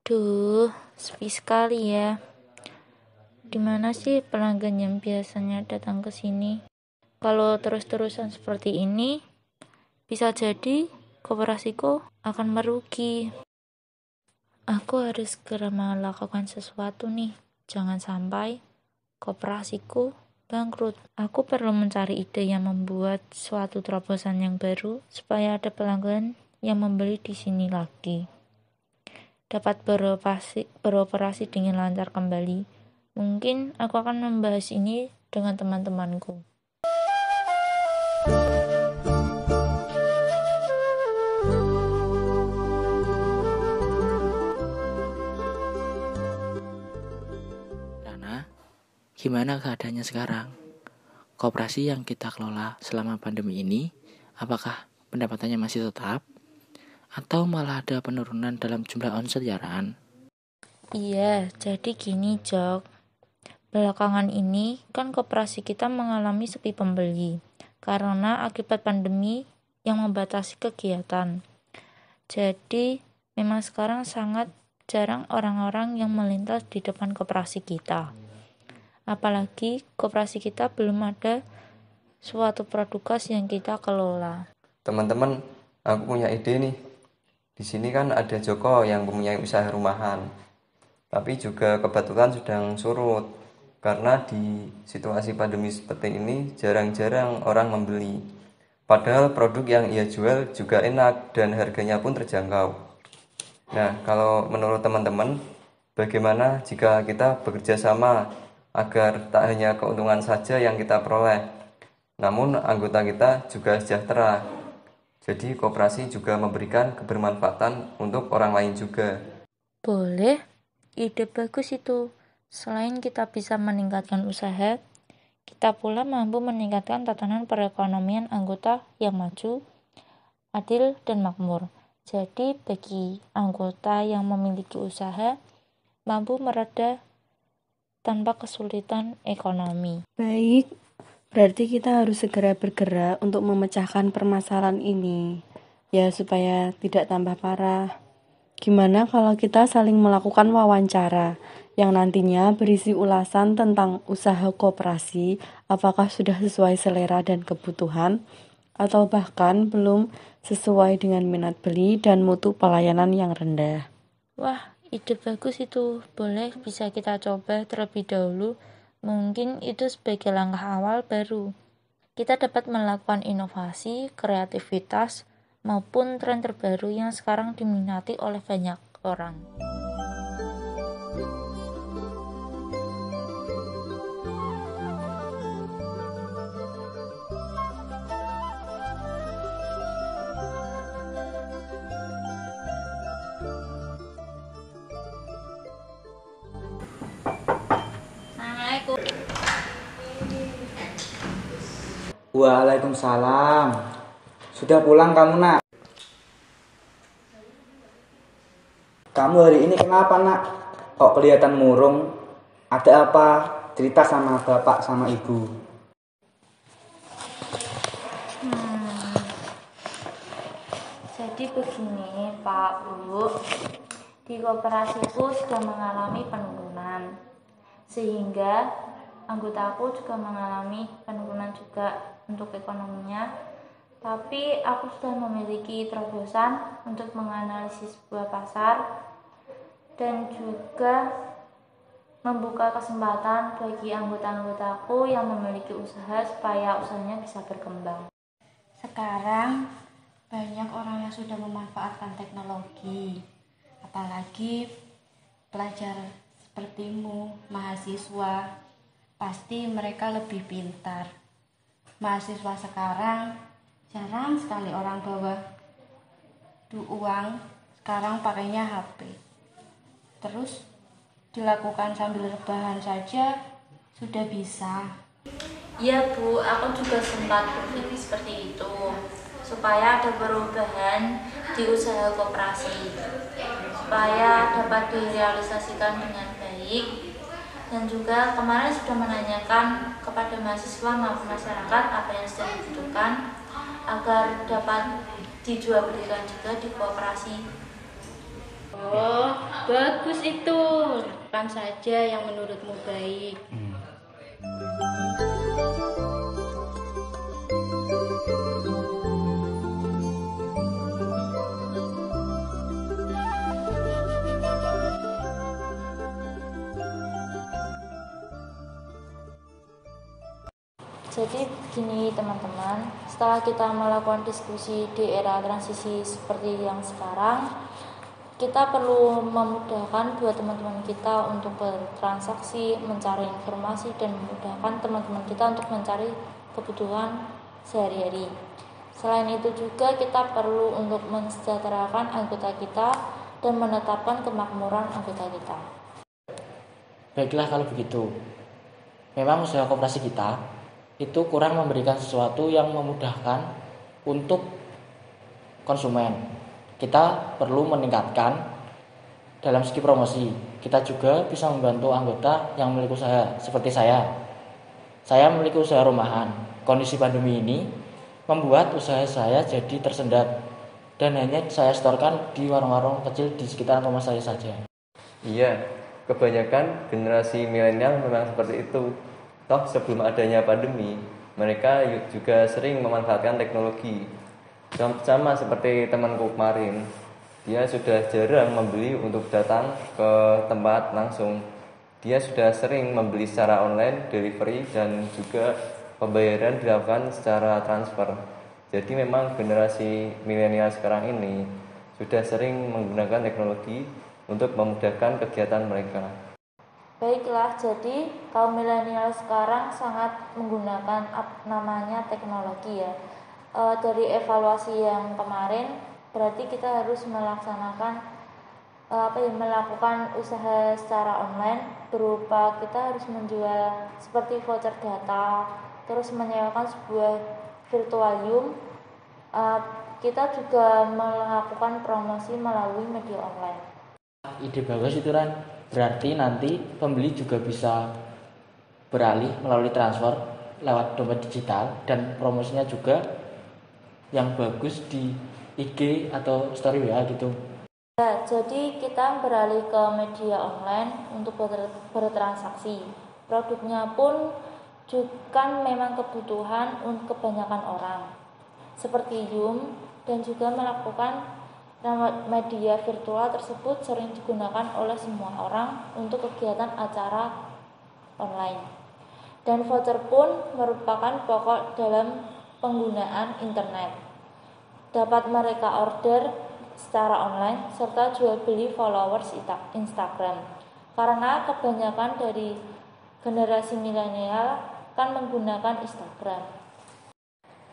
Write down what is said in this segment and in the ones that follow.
Duh, sepi sekali ya. Di mana sih pelanggan yang biasanya datang ke sini? Kalau terus-terusan seperti ini, bisa jadi kooperasiku akan merugi. Aku harus segera melakukan sesuatu nih. Jangan sampai kooperasiku bangkrut. Aku perlu mencari ide yang membuat suatu terobosan yang baru supaya ada pelanggan yang membeli di sini lagi. Dapat beroperasi dengan lancar kembali. Mungkin aku akan membahas ini dengan teman-temanku. Rana, gimana keadaannya sekarang? Koperasi yang kita kelola selama pandemi ini, apakah pendapatannya masih tetap? Atau malah ada penurunan dalam jumlah omset ya, Ran? Iya, jadi gini, Jok. Belakangan ini kan koperasi kita mengalami sepi pembeli karena akibat pandemi yang membatasi kegiatan. Jadi, memang sekarang sangat jarang orang-orang yang melintas di depan koperasi kita. Apalagi koperasi kita belum ada suatu produk khas yang kita kelola. Teman-teman, aku punya ide nih. Di sini kan ada Joko yang mempunyai usaha rumahan, tapi juga kebetulan sedang surut. Karena di situasi pandemi seperti ini jarang-jarang orang membeli. Padahal produk yang ia jual juga enak dan harganya pun terjangkau. Nah, kalau menurut teman-teman, bagaimana jika kita bekerja sama agar tak hanya keuntungan saja yang kita peroleh, namun anggota kita juga sejahtera. Jadi koperasi juga memberikan kebermanfaatan untuk orang lain juga. Boleh, ide bagus itu. Selain kita bisa meningkatkan usaha, kita pula mampu meningkatkan tatanan perekonomian anggota yang maju, adil, dan makmur. Jadi bagi anggota yang memiliki usaha, mampu mereda tanpa kesulitan ekonomi. Baik, berarti kita harus segera bergerak untuk memecahkan permasalahan ini, ya supaya tidak tambah parah. Gimana kalau kita saling melakukan wawancara yang nantinya berisi ulasan tentang usaha koperasi, apakah sudah sesuai selera dan kebutuhan, atau bahkan belum sesuai dengan minat beli dan mutu pelayanan yang rendah. Wah, ide bagus itu. Boleh, bisa kita coba terlebih dahulu. Mungkin itu sebagai langkah awal baru. Kita dapat melakukan inovasi, kreativitas, maupun tren terbaru yang sekarang diminati oleh banyak orang. Assalamualaikum. Waalaikumsalam. Sudah pulang kamu, Nak? Kamu hari ini kenapa, Nak? Kok kelihatan murung? Ada apa? Cerita sama bapak sama ibu. Jadi begini, Pak, Bu. Di kooperasiku sudah mengalami penurunan. Sehingga anggotaku juga mengalami penurunan juga untuk ekonominya. Tapi aku sudah memiliki terobosan untuk menganalisis sebuah pasar dan juga membuka kesempatan bagi anggota-anggotaku yang memiliki usaha supaya usahanya bisa berkembang. Sekarang banyak orang yang sudah memanfaatkan teknologi, apalagi pelajar sepertimu, mahasiswa, pasti mereka lebih pintar. Mahasiswa sekarang jarang sekali orang bawa uang, sekarang pakainya HP. Terus dilakukan sambil rebahan saja sudah bisa. Iya Bu, aku juga sempat berpikir seperti itu, supaya ada perubahan di usaha koperasi, supaya dapat direalisasikan dengan baik. Dan juga kemarin sudah menanyakan kepada mahasiswa maupun masyarakat apa yang sedang dibutuhkan agar dapat dijual belikan juga di koperasi. Oh, bagus itu. Lakukan saja yang menurutmu baik. Jadi begini teman-teman, setelah kita melakukan diskusi di era transisi seperti yang sekarang, kita perlu memudahkan buat teman-teman kita untuk bertransaksi, mencari informasi, dan memudahkan teman-teman kita untuk mencari kebutuhan sehari-hari. Selain itu juga kita perlu untuk mensejahterakan anggota kita dan menetapkan kemakmuran anggota kita. Baiklah kalau begitu. Memang usaha koperasi kita itu kurang memberikan sesuatu yang memudahkan untuk konsumen. Kita perlu meningkatkan dalam segi promosi. Kita juga bisa membantu anggota yang memiliki usaha seperti saya. Saya memiliki usaha rumahan. Kondisi pandemi ini membuat usaha saya jadi tersendat dan hanya saya setorkan di warung-warung kecil di sekitar rumah saya saja. Iya, kebanyakan generasi milenial memang seperti itu. Toh sebelum adanya pandemi, mereka juga sering memanfaatkan teknologi. Sama seperti temanku kemarin, dia sudah jarang membeli untuk datang ke tempat langsung. Dia sudah sering membeli secara online, delivery, dan juga pembayaran dilakukan secara transfer. Jadi memang generasi milenial sekarang ini sudah sering menggunakan teknologi untuk memudahkan kegiatan mereka. Baiklah, jadi kaum milenial sekarang sangat menggunakan namanya teknologi ya. Dari evaluasi yang kemarin, berarti kita harus melaksanakan melakukan usaha secara online berupa kita harus menjual seperti voucher data, terus menyewakan sebuah virtualium. Kita juga melakukan promosi melalui media online. Ide bagus itu Ran. Berarti nanti pembeli juga bisa beralih melalui transfer lewat dompet digital dan promosinya juga yang bagus di IG atau story WA gitu. Ya, jadi kita beralih ke media online untuk bertransaksi. Produknya pun juga memang kebutuhan untuk kebanyakan orang, seperti Zoom, dan juga melakukan media virtual tersebut sering digunakan oleh semua orang untuk kegiatan acara online. Dan voucher pun merupakan pokok dalam penggunaan internet. Dapat mereka order secara online serta jual beli followers Instagram. Karena kebanyakan dari generasi milenial kan menggunakan Instagram.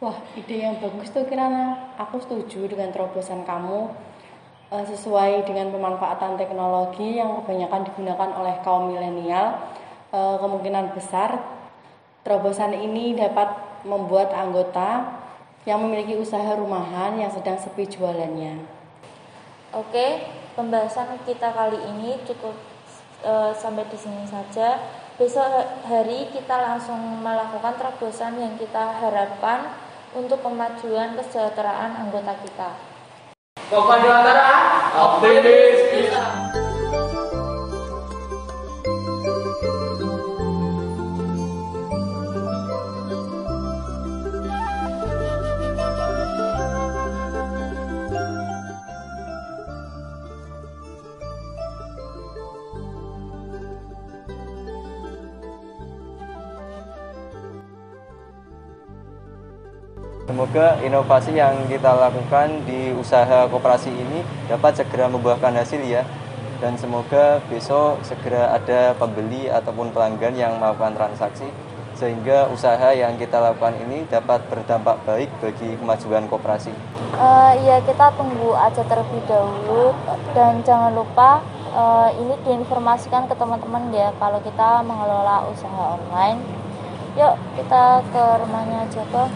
Wah, ide yang bagus tuh Kirana. Aku setuju dengan terobosan kamu. Sesuai dengan pemanfaatan teknologi yang kebanyakan digunakan oleh kaum milenial, kemungkinan besar terobosan ini dapat membuat anggota yang memiliki usaha rumahan yang sedang sepi jualannya. Oke, pembahasan kita kali ini cukup sampai di sini saja. Besok hari kita langsung melakukan terobosan yang kita harapkan untuk kemajuan kesejahteraan anggota kita. Pokok di antara optimis kita. Semoga inovasi yang kita lakukan di usaha koperasi ini dapat segera membuahkan hasil ya. Dan semoga besok segera ada pembeli ataupun pelanggan yang melakukan transaksi sehingga usaha yang kita lakukan ini dapat berdampak baik bagi kemajuan koperasi. Ya, kita tunggu aja terlebih dahulu dan jangan lupa ini diinformasikan ke teman-teman ya kalau kita mengelola usaha online. Yuk kita ke rumahnya aja kok.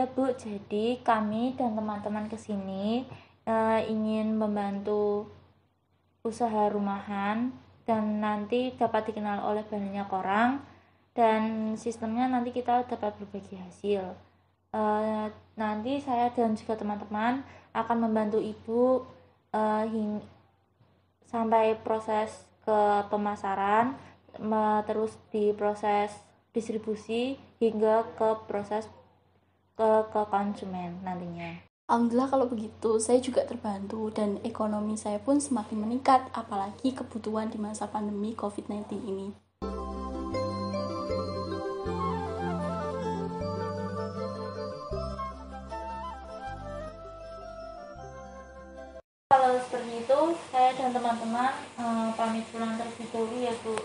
Iya Bu, jadi kami dan teman-teman kesini ingin membantu usaha rumahan dan nanti dapat dikenal oleh banyak orang, dan sistemnya nanti kita dapat berbagi hasil. Nanti saya dan juga teman-teman akan membantu Ibu sampai proses ke pemasaran, terus di proses distribusi hingga ke proses ke konsumen nantinya. Alhamdulillah kalau begitu, saya juga terbantu dan ekonomi saya pun semakin meningkat, apalagi kebutuhan di masa pandemi COVID-19 ini. Kalau seperti itu, saya dan teman-teman pamit pulang terlebih dahulu ya Bu.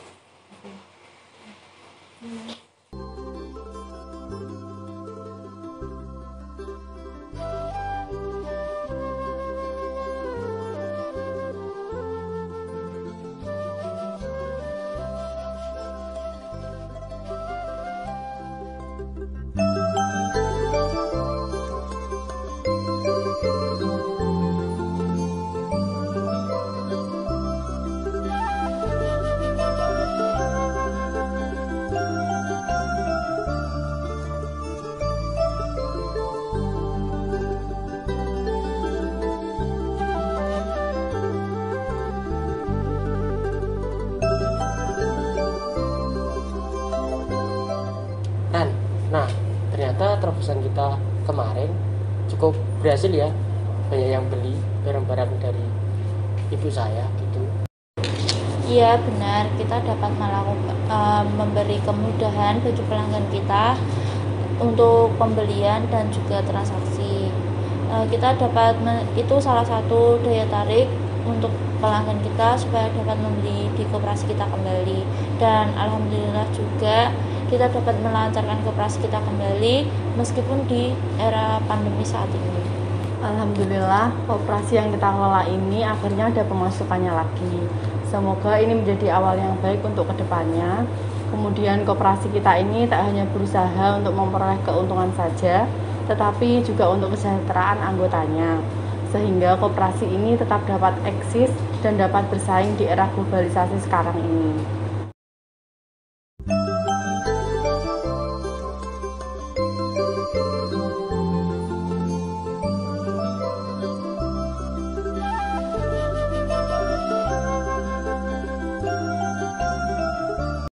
Nah, ternyata terobosan kita kemarin cukup berhasil ya. Banyak yang beli barang-barang dari ibu saya gitu. Iya benar, kita dapat memberi kemudahan bagi pelanggan kita untuk pembelian dan juga transaksi. Kita dapat itu salah satu daya tarik untuk pelanggan kita supaya dapat membeli di koperasi kita kembali, dan alhamdulillah juga kita dapat melancarkan koperasi kita kembali meskipun di era pandemi saat ini. Alhamdulillah, koperasi yang kita kelola ini akhirnya ada pemasukannya lagi. Semoga ini menjadi awal yang baik untuk kedepannya. Kemudian koperasi kita ini tak hanya berusaha untuk memperoleh keuntungan saja, tetapi juga untuk kesejahteraan anggotanya, sehingga koperasi ini tetap dapat eksis dan dapat bersaing di era globalisasi sekarang ini.